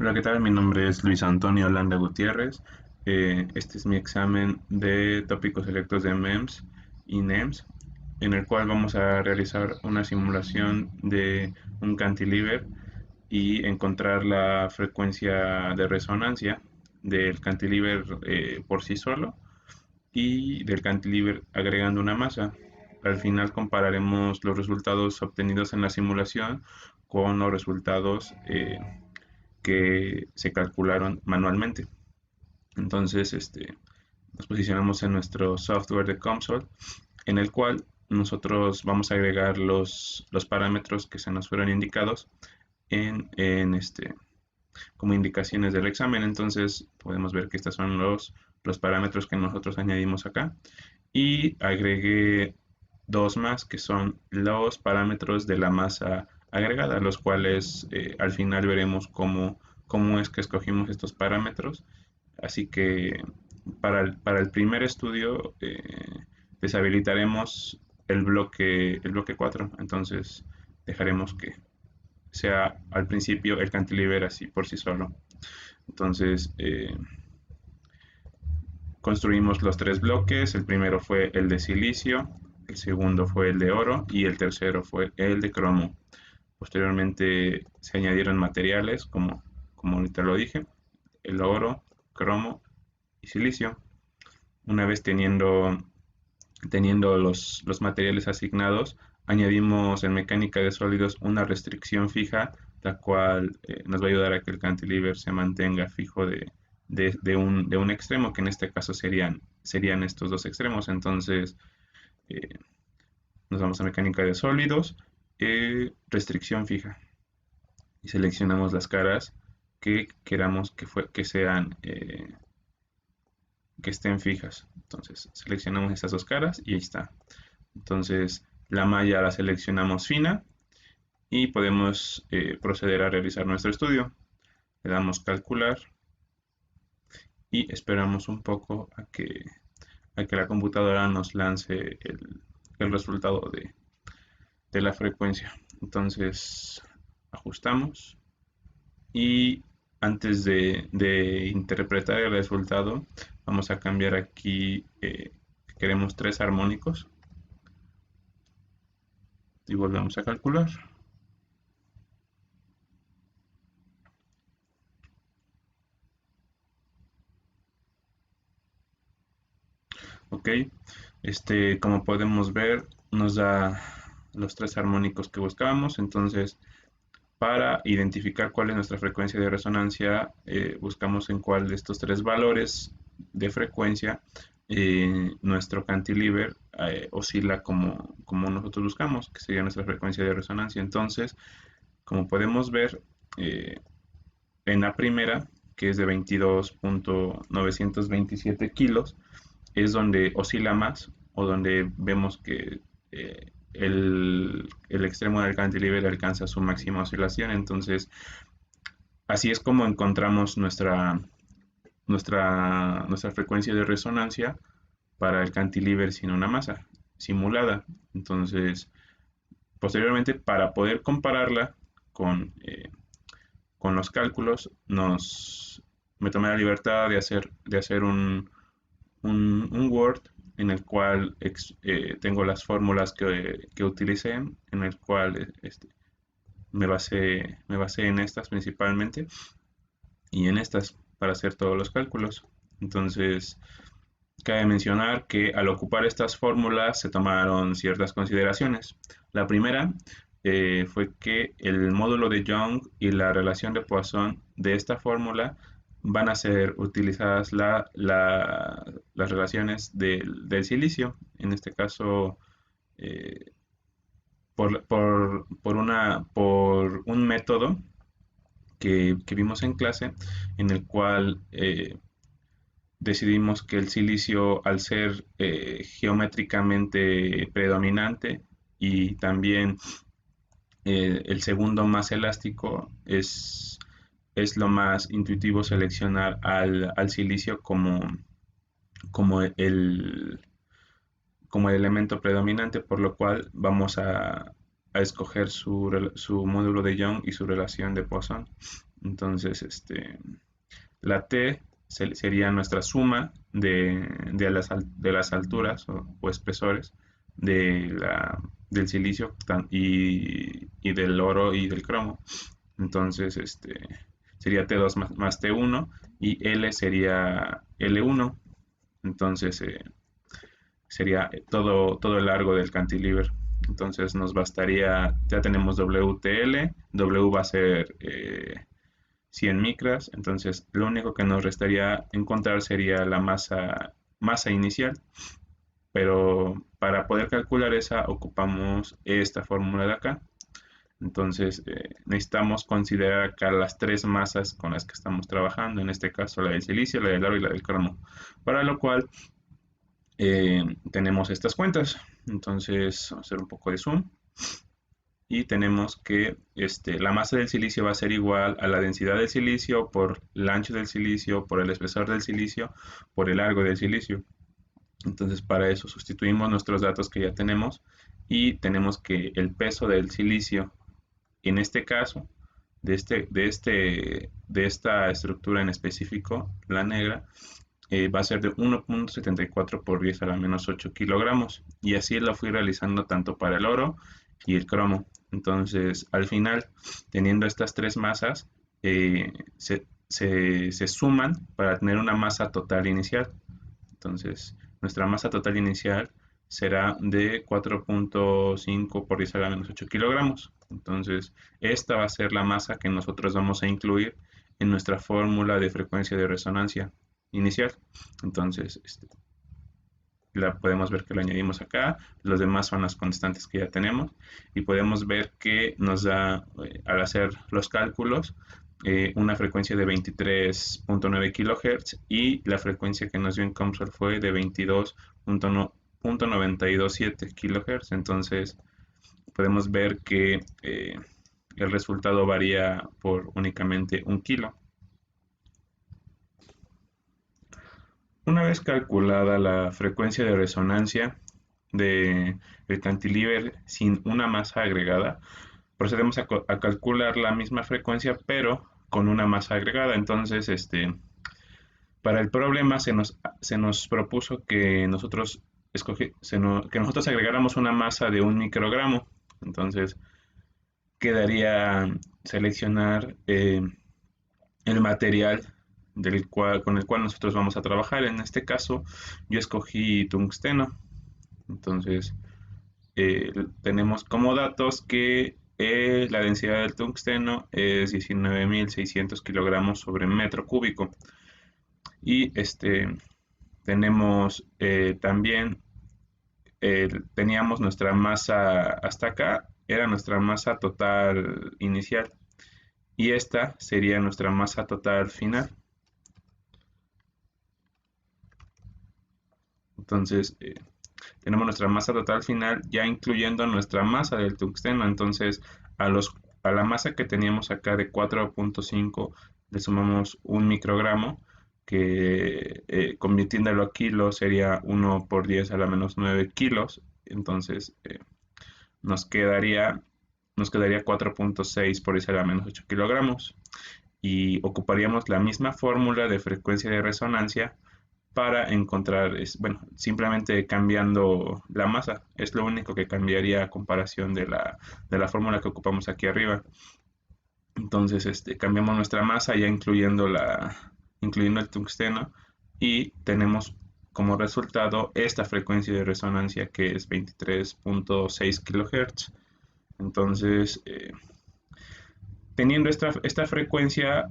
Hola, ¿qué tal? Mi nombre es Luis Antonio Landa Gutiérrez. Este es mi examen de tópicos selectos de MEMS y NEMS, en el cual vamos a realizar una simulación de un cantilever y encontrar la frecuencia de resonancia del cantilever por sí solo y del cantilever agregando una masa. Al final compararemos los resultados obtenidos en la simulación con los resultados que se calcularon manualmente. Entonces, nos posicionamos en nuestro software de COMSOL, en el cual nosotros vamos a agregar los parámetros que se nos fueron indicados en como indicaciones del examen. Entonces, podemos ver que estos son los parámetros que nosotros añadimos acá. Y agregué dos más, que son los parámetros de la masa agregada, los cuales al final veremos cómo es que escogimos estos parámetros. Así que para el primer estudio deshabilitaremos el bloque 4. Entonces dejaremos que sea al principio el cantilever así por sí solo. Entonces construimos los tres bloques. El primero fue el de silicio, el segundo fue el de oro y el tercero fue el de cromo. Posteriormente se añadieron materiales como ahorita lo dije, el oro, cromo y silicio. Una vez teniendo los materiales asignados, añadimos en mecánica de sólidos una restricción fija, la cual nos va a ayudar a que el cantilever se mantenga fijo de un extremo, que en este caso serían estos dos extremos. Entonces, eh, nos vamos a mecánica de sólidos, restricción fija, y seleccionamos las caras que queramos que estén fijas. Entonces seleccionamos estas dos caras y ahí está. Entonces la malla la seleccionamos fina y podemos proceder a realizar nuestro estudio. Le damos calcular y esperamos un poco a que la computadora nos lance el resultado de la frecuencia. Entonces ajustamos y antes de interpretar el resultado vamos a cambiar aquí, queremos tres armónicos y volvemos a calcular. Ok, como podemos ver nos da los tres armónicos que buscábamos. Entonces, para identificar cuál es nuestra frecuencia de resonancia, buscamos en cuál de estos tres valores de frecuencia nuestro cantilever oscila como nosotros buscamos, que sería nuestra frecuencia de resonancia. Entonces, como podemos ver, eh, en la primera, que es de 22.927 kilos, es donde oscila más o donde vemos que el extremo del cantilever alcanza su máxima oscilación. Entonces, así es como encontramos nuestra frecuencia de resonancia para el cantilever sin una masa simulada. Entonces, posteriormente, para poder compararla con los cálculos, me tomé la libertad de hacer un Word en el cual tengo las fórmulas que utilicé, en el cual me basé en estas principalmente y en estas para hacer todos los cálculos. Entonces, cabe mencionar que al ocupar estas fórmulas se tomaron ciertas consideraciones. La primera fue que el módulo de Young y la relación de Poisson de esta fórmula van a ser utilizadas las relaciones del silicio, en este caso eh, por un método que vimos en clase, en el cual decidimos que el silicio, al ser geométricamente predominante y también el segundo más elástico, es lo más intuitivo seleccionar al silicio como el, como el elemento predominante, por lo cual vamos a escoger su módulo de Young y su relación de Poisson. Entonces, la T sería nuestra suma de las alturas o espesores del silicio y del oro y del cromo. Entonces, sería T2 más T1 y L sería L1. Entonces, sería todo el largo del cantilever. Entonces nos bastaría, ya tenemos WTL, W va a ser 100 micras, entonces lo único que nos restaría encontrar sería la masa inicial, pero para poder calcular esa ocupamos esta fórmula de acá. Entonces necesitamos considerar acá las tres masas con las que estamos trabajando, en este caso la del silicio, la del oro y la del cromo, para lo cual tenemos estas cuentas. Entonces vamos a hacer un poco de zoom y tenemos que la masa del silicio va a ser igual a la densidad del silicio por el ancho del silicio, por el espesor del silicio, por el largo del silicio. Entonces para eso sustituimos nuestros datos que ya tenemos y tenemos que el peso del silicio, en este caso, de esta estructura en específico, la negra, va a ser de 1.74 por 10 a la menos 8 kilogramos. Y así lo fui realizando tanto para el oro y el cromo. Entonces, al final, teniendo estas tres masas, se suman para tener una masa total inicial. Entonces, nuestra masa total inicial será de 4.5 por 10 a la menos 8 kilogramos. Entonces, esta va a ser la masa que nosotros vamos a incluir en nuestra fórmula de frecuencia de resonancia inicial. Entonces, la podemos ver que la añadimos acá. Los demás son las constantes que ya tenemos. Y podemos ver que nos da, al hacer los cálculos, una frecuencia de 23.9 kHz y la frecuencia que nos dio en COMSOL fue de 22.927 kHz. Entonces, podemos ver que el resultado varía por únicamente 1 kilo. Una vez calculada la frecuencia de resonancia del cantilever sin una masa agregada, procedemos a calcular la misma frecuencia pero con una masa agregada. Entonces, para el problema se nos propuso que nosotros agregáramos una masa de 1 microgramo. Entonces, quedaría seleccionar el material con el cual nosotros vamos a trabajar. En este caso, yo escogí tungsteno. Entonces, tenemos como datos que la densidad del tungsteno es 19.600 kilogramos sobre metro cúbico. Y tenemos también, teníamos nuestra masa hasta acá, era nuestra masa total inicial. Y esta sería nuestra masa total final. Entonces, tenemos nuestra masa total final ya incluyendo nuestra masa del tungsteno. Entonces, a la masa que teníamos acá de 4.5 le sumamos 1 microgramo, que convirtiéndolo a kilos sería 1 por 10 a la menos 9 kilos. Entonces, nos quedaría 4.6 por 10 a la menos 8 kilogramos. Y ocuparíamos la misma fórmula de frecuencia de resonancia para encontrar, simplemente cambiando la masa, es lo único que cambiaría a comparación de la fórmula que ocupamos aquí arriba. Entonces, cambiamos nuestra masa ya incluyendo el tungsteno y tenemos como resultado esta frecuencia de resonancia que es 23.6 kHz. Entonces, teniendo esta frecuencia,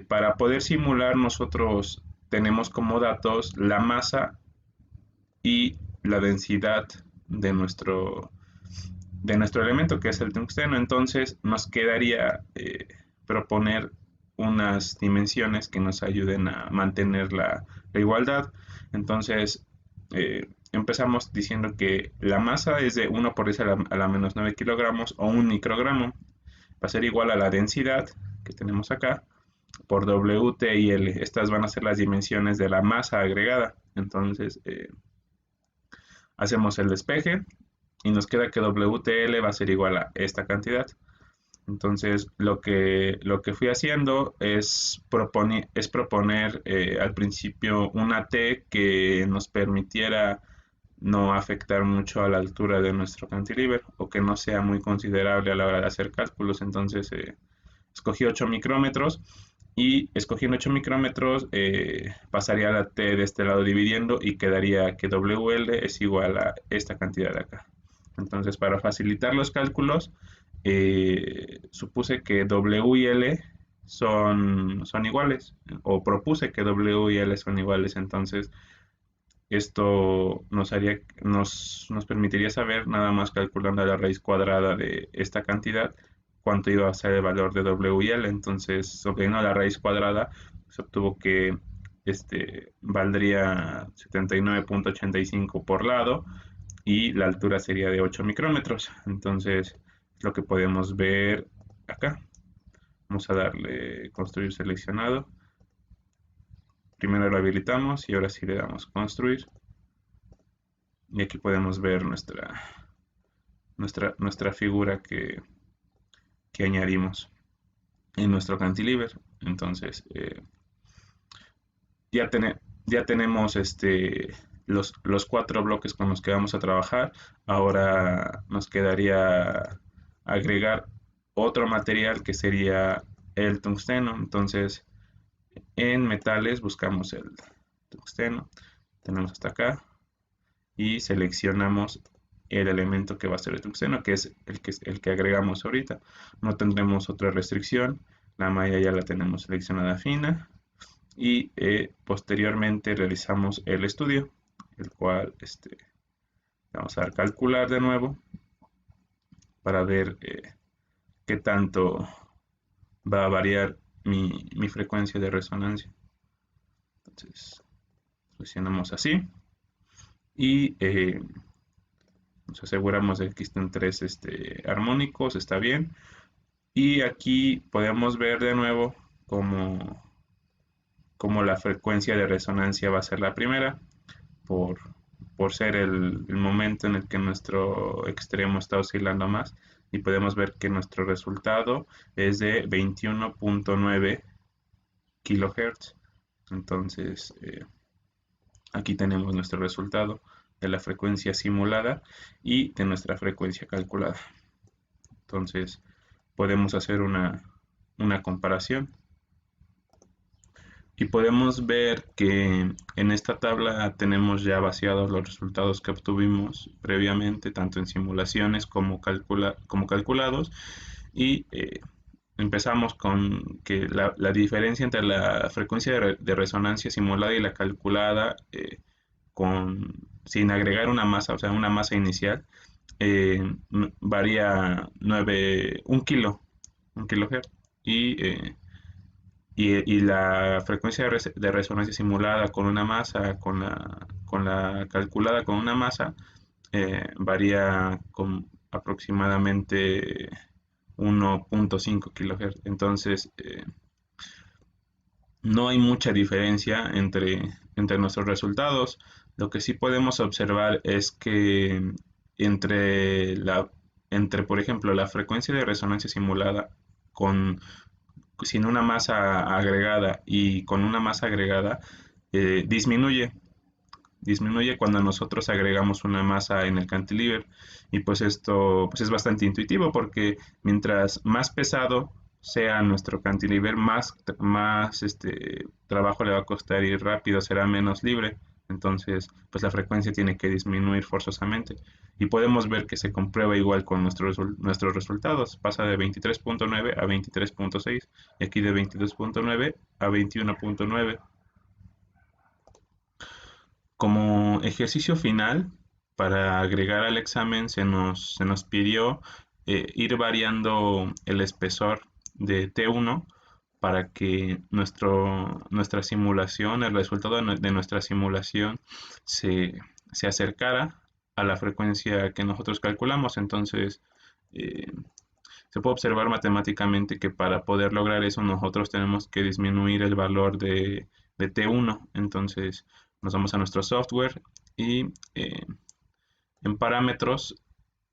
para poder simular nosotros tenemos como datos la masa y la densidad de nuestro elemento, que es el tungsteno. Entonces nos quedaría proponer unas dimensiones que nos ayuden a mantener la igualdad. Entonces empezamos diciendo que la masa es de 1 por 10 a la menos 9 kilogramos o 1 microgramo. Va a ser igual a la densidad que tenemos acá por W, T y L. Estas van a ser las dimensiones de la masa agregada. Entonces, hacemos el despeje y nos queda que WTL va a ser igual a esta cantidad. Entonces, lo que fui haciendo es proponer al principio una T que nos permitiera no afectar mucho a la altura de nuestro cantilever o que no sea muy considerable a la hora de hacer cálculos. Entonces, escogí 8 micrómetros y escogiendo 8 micrómetros pasaría la T de este lado dividiendo y quedaría que WL es igual a esta cantidad de acá. Entonces, para facilitar los cálculos, supuse que W y L son iguales, o propuse que W y L son iguales. Entonces, esto nos permitiría saber, nada más calculando la raíz cuadrada de esta cantidad, cuánto iba a ser el valor de W y L. Entonces, obteniendo la raíz cuadrada, se obtuvo que valdría 79.85 por lado y la altura sería de 8 micrómetros. Entonces, lo que podemos ver acá. Vamos a darle construir seleccionado. Primero lo habilitamos y ahora sí le damos construir. Y aquí podemos ver nuestra figura que añadimos en nuestro cantilever. Entonces, ya, ya tenemos los 4 bloques con los que vamos a trabajar. Ahora nos quedaría agregar otro material que sería el tungsteno. Entonces, en metales buscamos el tungsteno. Tenemos hasta acá y seleccionamos el elemento que va a ser el tungsteno, que es el que agregamos ahorita. No tendremos otra restricción. La malla ya la tenemos seleccionada fina y posteriormente realizamos el estudio, el cual vamos a dar calcular de nuevo para ver qué tanto va a variar mi frecuencia de resonancia. Entonces, seleccionamos así y nos aseguramos de que estén 3 armónicos, está bien. Y aquí podemos ver de nuevo cómo la frecuencia de resonancia va a ser la primera, por, por ser el momento en el que nuestro extremo está oscilando más. Y podemos ver que nuestro resultado es de 21.9 kilohertz. Entonces, aquí tenemos nuestro resultado de la frecuencia simulada y de nuestra frecuencia calculada. Entonces, podemos hacer una comparación. Y podemos ver que en esta tabla tenemos ya vaciados los resultados que obtuvimos previamente, tanto en simulaciones como calculados. Y empezamos con que la diferencia entre la frecuencia de resonancia simulada y la calculada, sin agregar una masa, o sea, una masa inicial, varía 1 kilohertz. Y la frecuencia de resonancia simulada con una masa, con la calculada con una masa, varía con aproximadamente 1.5 kHz. Entonces, no hay mucha diferencia entre nuestros resultados. Lo que sí podemos observar es que entre, por ejemplo, la frecuencia de resonancia simulada con sin una masa agregada y con una masa agregada, disminuye cuando nosotros agregamos una masa en el cantilever. Y pues esto pues es bastante intuitivo, porque mientras más pesado sea nuestro cantilever, más trabajo le va a costar ir rápido, será menos libre. Entonces, pues la frecuencia tiene que disminuir forzosamente. Y podemos ver que se comprueba igual con nuestros resultados. Pasa de 23.9 a 23.6 y aquí de 22.9 a 21.9. Como ejercicio final, para agregar al examen se nos pidió ir variando el espesor de T1 para que nuestra simulación, el resultado de nuestra simulación se acercara a la frecuencia que nosotros calculamos. Entonces, eh, se puede observar matemáticamente que para poder lograr eso nosotros tenemos que disminuir el valor de T1. Entonces nos vamos a nuestro software y en parámetros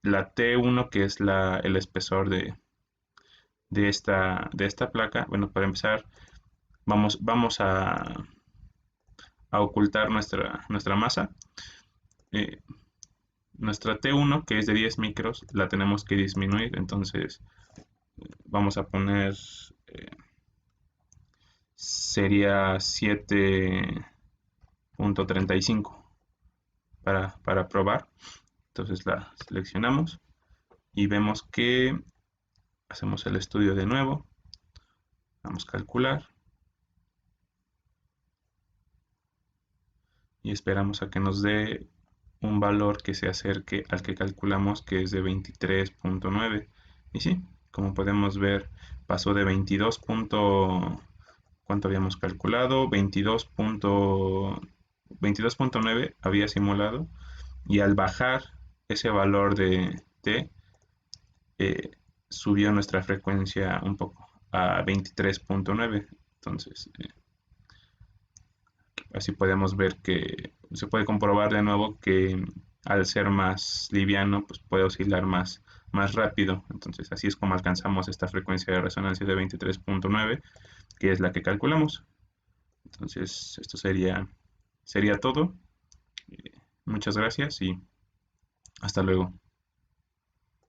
la T1, que es el espesor de esta placa. Bueno, para empezar, vamos a ocultar nuestra masa. Eh, Nuestra T1, que es de 10 micros, la tenemos que disminuir. Entonces, vamos a poner, sería 7.35 para probar. Entonces la seleccionamos y vemos que hacemos el estudio de nuevo. Vamos a calcular y esperamos a que nos dé un valor que se acerque al que calculamos, que es de 23.9. Y sí, como podemos ver, pasó de 22. ¿Cuánto habíamos calculado? 22.9 había simulado, y al bajar ese valor de T, eh, subió nuestra frecuencia un poco a 23.9. Entonces, así podemos ver que se puede comprobar de nuevo que al ser más liviano, pues puede oscilar más rápido. Entonces, así es como alcanzamos esta frecuencia de resonancia de 23.9, que es la que calculamos. Entonces, esto sería todo. Muchas gracias y hasta luego.